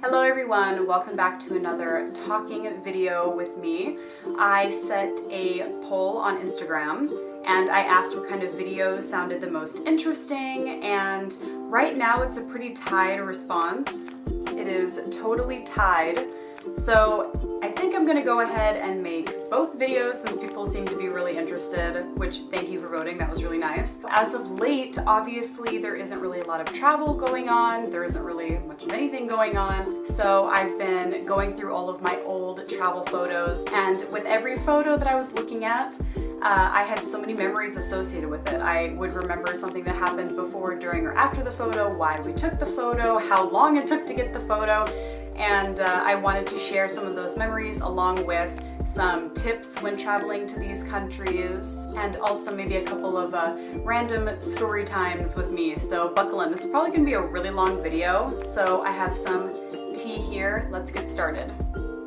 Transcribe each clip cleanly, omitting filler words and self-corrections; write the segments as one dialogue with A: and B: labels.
A: Hello everyone, welcome back to another talking video with me. I set a poll on Instagram and I asked what kind of videos sounded the most interesting, and right now it's a pretty tied response. It is totally tied. So I think I'm gonna go ahead and make both videos since people seem to be really interested, which thank you for voting, that was really nice. As of late, obviously there isn't really a lot of travel going on, there isn't really much of anything going on, so I've been going through all of my old travel photos, and with every photo that I was looking at, I had so many memories associated with it. I would remember something that happened before, during, or after the photo, why we took the photo, how long it took to get the photo, and I wanted to share some of those memories along with some tips when traveling to these countries, and also maybe a couple of random story times with me. So buckle in, this is probably gonna be a really long video, so I have some tea here. Let's get started.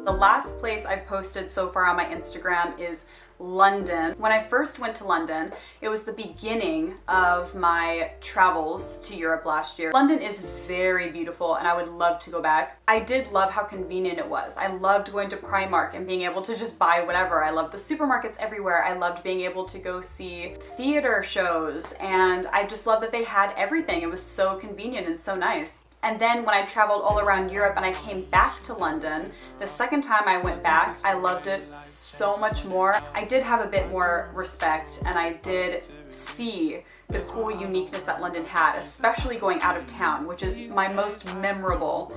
A: The last place I've posted so far on my Instagram is London. When I first went to London, it was the beginning of my travels to Europe last year. London is very beautiful and I would love to go back. I did love how convenient it was. I loved going to Primark and being able to just buy whatever. I loved the supermarkets everywhere. I loved being able to go see theater shows, and I just loved that they had everything. It was so convenient and so nice. And then when I traveled all around Europe and I came back to London, the second time I went back, I loved it so much more. I did have a bit more respect and I did see the cool uniqueness that London had, especially going out of town, which is my most memorable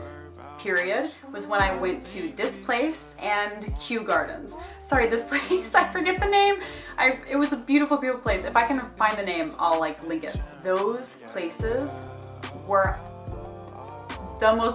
A: period, was when I went to this place and Kew Gardens. Sorry, this place, I forget the name. It was a beautiful, beautiful place. If I can find the name, I'll link it. Those places were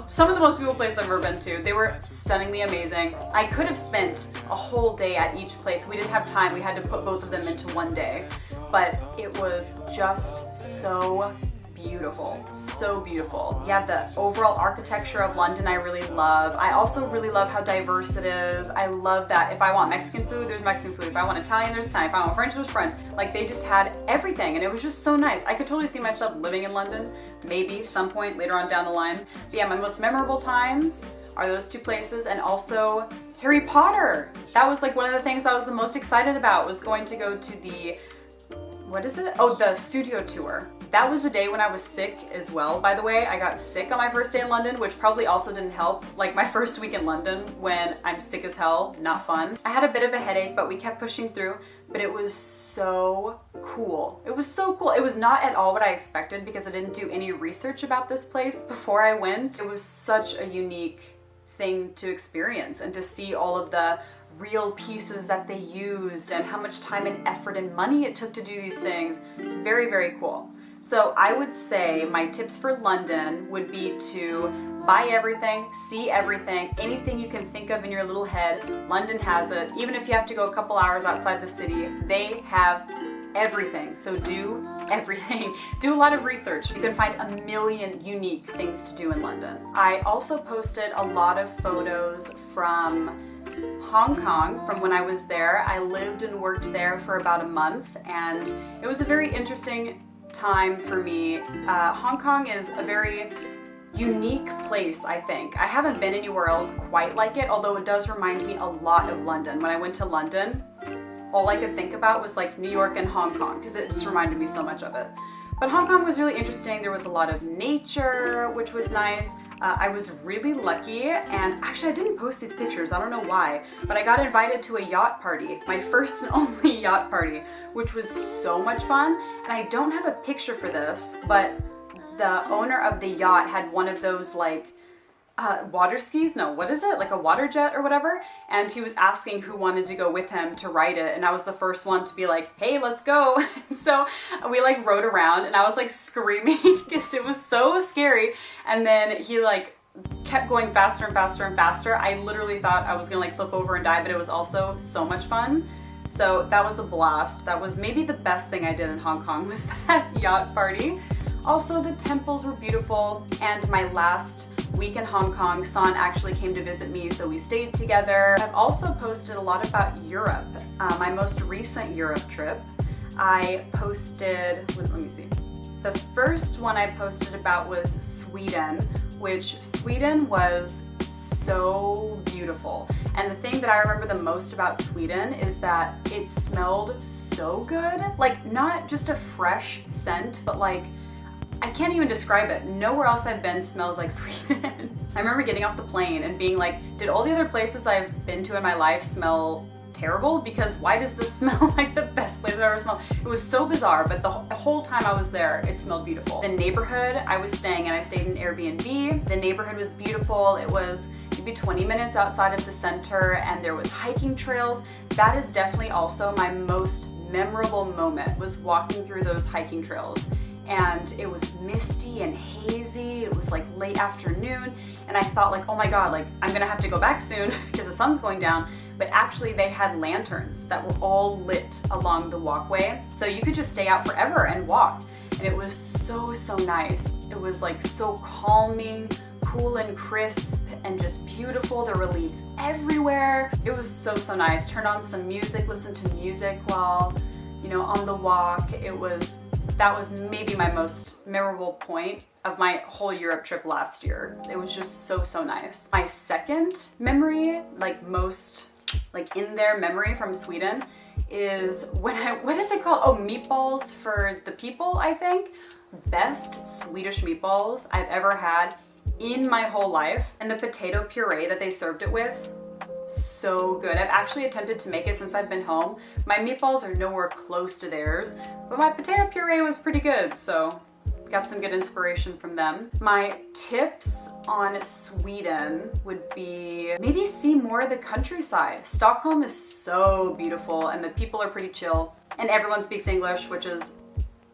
A: some of the most beautiful places I've ever been to. They were stunningly amazing. I could have spent a whole day at each place. We didn't have time. We had to put both of them into one day. But it was just so beautiful, so beautiful. Yeah, the overall architecture of London I really love. I also really love how diverse it is. I love that if I want Mexican food, there's Mexican food. If I want Italian, there's Italian. If I want French, there's French. Like, they just had everything and it was just so nice. I could totally see myself living in London, maybe some point later on down the line. But yeah, my most memorable times are those two places, and also Harry Potter. That was like one of the things I was the most excited about, was going to go to the, what is it? Oh, the studio tour. That was the day when I was sick as well, by the way. I got sick on my first day in London, which probably also didn't help. Like, my first week in London when I'm sick as hell, not fun. I had a bit of a headache, but we kept pushing through, but it was so cool. It was so cool. It was not at all what I expected because I didn't do any research about this place before I went. It was such a unique thing to experience and to see all of the real pieces that they used and how much time and effort and money it took to do these things. Very, very cool. So I would say my tips for London would be to buy everything, see everything, anything you can think of in your little head. London has it. Even if you have to go a couple hours outside the city, they have everything. So do everything. Do a lot of research. You can find a million unique things to do in London. I also posted a lot of photos from Hong Kong from when I was there. I lived and worked there for about a month, and it was a very interesting time for me. Hong Kong is a very unique place, I think. I haven't been anywhere else quite like it, although it does remind me a lot of London. When I went to London, all I could think about was like New York and Hong Kong, because it just reminded me so much of it. But Hong Kong was really interesting. There was a lot of nature, which was nice. I was really lucky, and actually I didn't post these pictures, I don't know why, but I got invited to a yacht party, my first and only yacht party, which was so much fun. And I don't have a picture for this, but the owner of the yacht had one of those like water skis, no, what is it? Like a water jet or whatever. And he was asking who wanted to go with him to ride it. And I was the first one to be like, hey, let's go. And so we like rode around and I was like screaming because it was so scary. And then he like kept going faster and faster and faster. I literally thought I was gonna like flip over and die, but it was also so much fun. So that was a blast. That was maybe the best thing I did in Hong Kong, was that yacht party. Also, the temples were beautiful, and my last week in Hong Kong, San actually came to visit me, so we stayed together. I've also posted a lot about Europe. My most recent Europe trip, I posted, let me see. The first one I posted about was Sweden, which Sweden was so beautiful. And the thing that I remember the most about Sweden is that it smelled so good. Like, not just a fresh scent, but like, I can't even describe it. Nowhere else I've been smells like Sweden. I remember getting off the plane and being like, did all the other places I've been to in my life smell terrible? Because why does this smell like the best place I've ever smelled? It was so bizarre, but the whole time I was there, it smelled beautiful. The neighborhood I was staying in, I stayed in Airbnb. The neighborhood was beautiful. It was maybe 20 minutes outside of the center, and there was hiking trails. That is definitely also my most memorable moment, was walking through those hiking trails. And it was misty and hazy. It was like late afternoon, and I thought like, oh my god, like I'm gonna have to go back soon because the sun's going down. But actually they had lanterns that were all lit along the walkway, so you could just stay out forever and walk. And it was so nice. It was like so calming, cool and crisp, and just beautiful. There were leaves everywhere. It was so nice. Turn on some music, listen to music while, you know, on the walk. That was maybe my most memorable point of my whole Europe trip last year. It was just so nice. My second memory, like most like in their memory from Sweden, is when what is it called? Oh, meatballs for the people, I think. Best Swedish meatballs I've ever had in my whole life. And the potato puree that they served it with, so good. I've actually attempted to make it since I've been home. My meatballs are nowhere close to theirs, but my potato puree was pretty good, so got some good inspiration from them. My tips on Sweden would be maybe see more of the countryside. Stockholm is so beautiful, and the people are pretty chill, and everyone speaks English, which is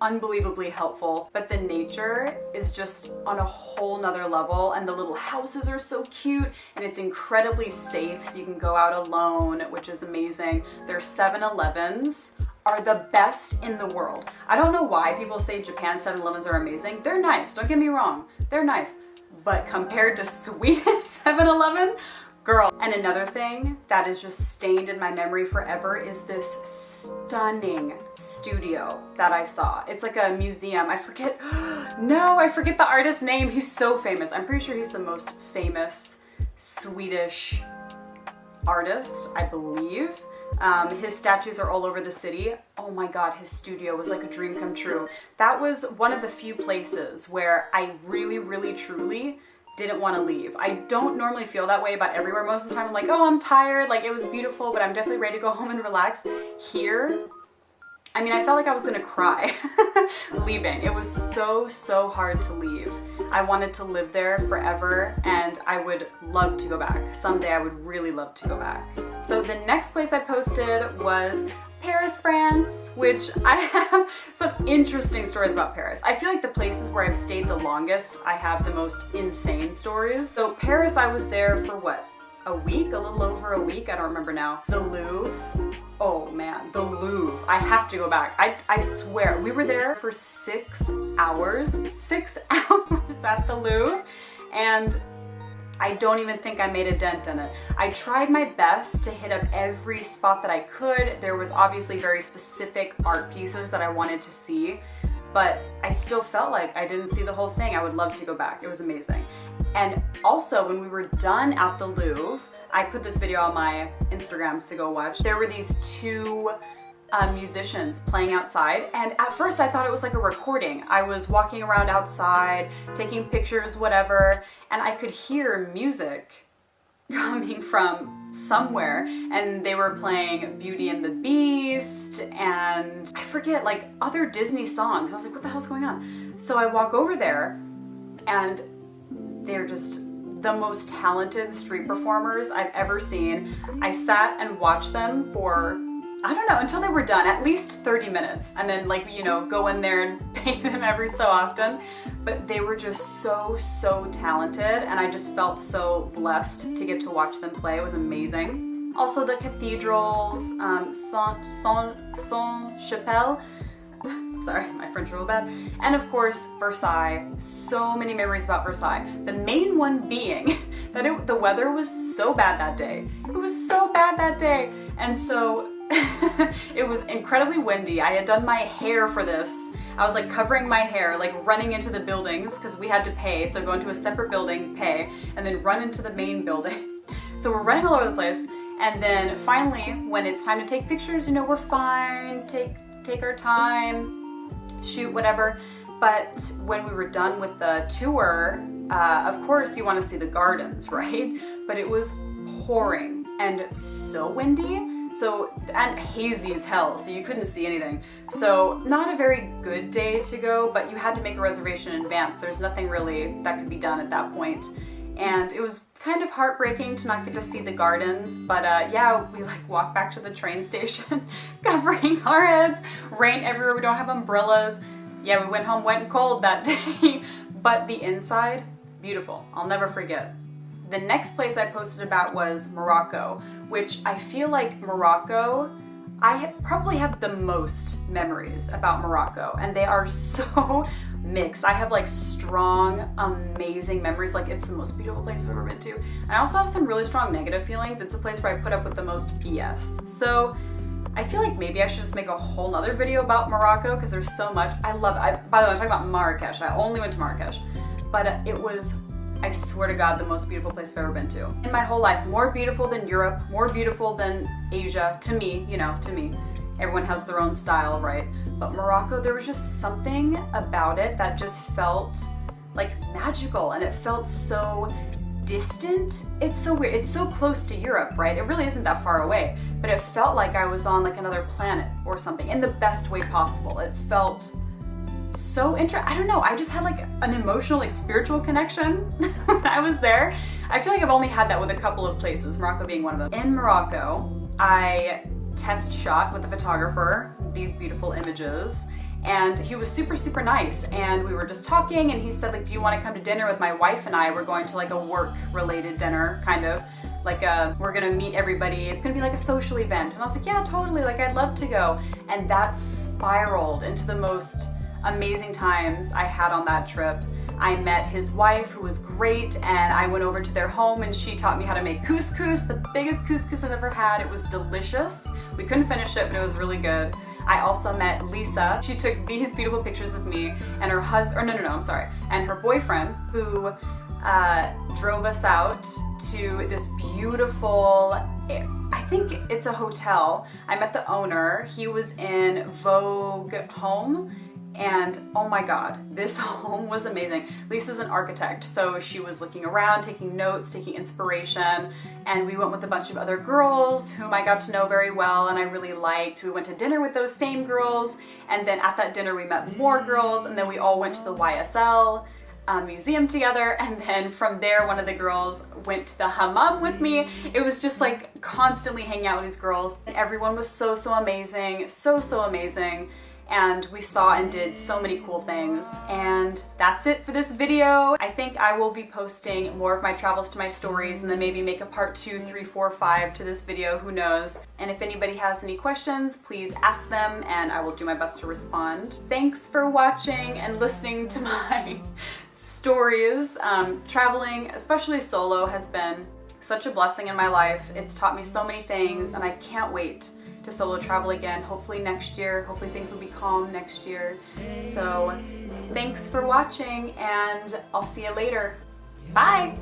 A: unbelievably helpful. But the nature is just on a whole nother level, and the little houses are so cute, and it's incredibly safe, so you can go out alone, which is amazing. Their 7-Elevens are the best in the world. I don't know why people say Japan 7-Elevens are amazing. They're nice, don't get me wrong, they're nice. But compared to Sweden 7-Eleven, girl. And another thing that is just stained in my memory forever is this stunning studio that I saw. It's like a museum. I forget the artist's name. He's so famous. I'm pretty sure he's the most famous Swedish artist, I believe. His statues are all over the city. Oh my god, his studio was like a dream come true. That was one of the few places where I really truly didn't want to leave. I don't normally feel that way about everywhere. Most of the time I'm like, oh, I'm tired, like it was beautiful, but I'm definitely ready to go home and relax. Here, I mean, I felt like I was gonna cry leaving. It was so hard to leave. I wanted to live there forever, and I would love to go back. Someday I would really love to go back. So the next place I posted was Paris, France, which I have some interesting stories about Paris. I feel like the places where I've stayed the longest, I have the most insane stories. So Paris, I was there for what? A week? A little over a week? I don't remember now. The Louvre. Oh man, the Louvre. I have to go back. I swear, we were there for 6 hours. 6 hours at the Louvre, and I don't even think I made a dent in it. I tried my best to hit up every spot that I could. There was obviously very specific art pieces that I wanted to see, but I still felt like I didn't see the whole thing. I would love to go back. It was amazing. And also, when we were done at the Louvre, I put this video on my Instagrams to go watch. There were these two musicians playing outside, and at first I thought it was like a recording. I was walking around outside, taking pictures, whatever, and I could hear music coming from somewhere, and they were playing Beauty and the Beast, and I forget, like other Disney songs. And I was like, what the hell's going on? So I walk over there, and they're just the most talented street performers I've ever seen. I sat and watched them for, I don't know, until they were done, at least 30 minutes, and then, like, you know, go in there and pay them every so often. But they were just so talented, and I just felt so blessed to get to watch them play. It was amazing. Also the cathedrals, Saint-Chapelle, sorry, my French real bad. And of course, Versailles. So many memories about Versailles. The main one being that the weather was so bad that day. It was so bad that day. And so it was incredibly windy. I had done my hair for this. I was like covering my hair, like running into the buildings because we had to pay. So go into a separate building, pay, and then run into the main building. So we're running all over the place. And then finally, when it's time to take pictures, you know, we're fine, take our time, shoot whatever. But when we were done with the tour, of course you want to see the gardens, right? But it was pouring and so windy. So, and hazy as hell, so you couldn't see anything. So not a very good day to go, but you had to make a reservation in advance. There's nothing really that could be done at that point. And it was kind of heartbreaking to not get to see the gardens, but yeah, we like walked back to the train station, covering our heads, rain everywhere, we don't have umbrellas. Yeah, we went home wet and cold that day, but the inside, beautiful. I'll never forget. The next place I posted about was Morocco, which I feel like Morocco, I probably have the most memories about Morocco, and they are so mixed. I have like strong, amazing memories, like it's the most beautiful place I've ever been to. I also have some really strong negative feelings. It's a place where I put up with the most BS. So I feel like maybe I should just make a whole nother video about Morocco because there's so much. I love it. By the way, I'm talking about Marrakesh. I only went to Marrakesh, but it was, I swear to God, the most beautiful place I've ever been to. In my whole life, more beautiful than Europe, more beautiful than Asia, to me, you know, to me. Everyone has their own style, right? But Morocco, there was just something about it that just felt like magical, and it felt so distant. It's so weird. It's so close to Europe, right? It really isn't that far away, but it felt like I was on like another planet or something in the best way possible. It felt so interesting. I don't know. I just had like an emotional, like spiritual connection when I was there. I feel like I've only had that with a couple of places, Morocco being one of them. In Morocco, I test shot with a photographer these beautiful images, and he was super, super nice. And we were just talking, and he said, like, do you want to come to dinner with my wife and I? We're going to like a work-related dinner, kind of. Like we're gonna meet everybody. It's gonna be like a social event. And I was like, yeah, totally. Like, I'd love to go. And that spiraled into the most amazing times I had on that trip. I met his wife, who was great, and I went over to their home and she taught me how to make couscous, the biggest couscous I've ever had. It was delicious. We couldn't finish it, but it was really good. I also met Lisa. She took these beautiful pictures of me and her husband, and her boyfriend, who drove us out to this beautiful, I think it's a hotel. I met the owner. He was in Vogue Home. And oh my God, this home was amazing. Lisa's an architect, so she was looking around, taking notes, taking inspiration, and we went with a bunch of other girls whom I got to know very well and I really liked. We went to dinner with those same girls, and then at that dinner we met more girls, and then we all went to the YSL museum together, and then from there one of the girls went to the hammam with me. It was just like constantly hanging out with these girls, and everyone was so amazing, so amazing. And we saw and did so many cool things. And that's it for this video. I think I will be posting more of my travels to my stories, and then maybe make a part 2, 3, 4, 5 to this video, who knows. And if anybody has any questions, please ask them and I will do my best to respond. Thanks for watching and listening to my stories. Traveling, especially solo, has been such a blessing in my life. It's taught me so many things, and I can't wait to solo travel again, hopefully next year. Hopefully things will be calm next year. So thanks for watching, and I'll see you later. Bye!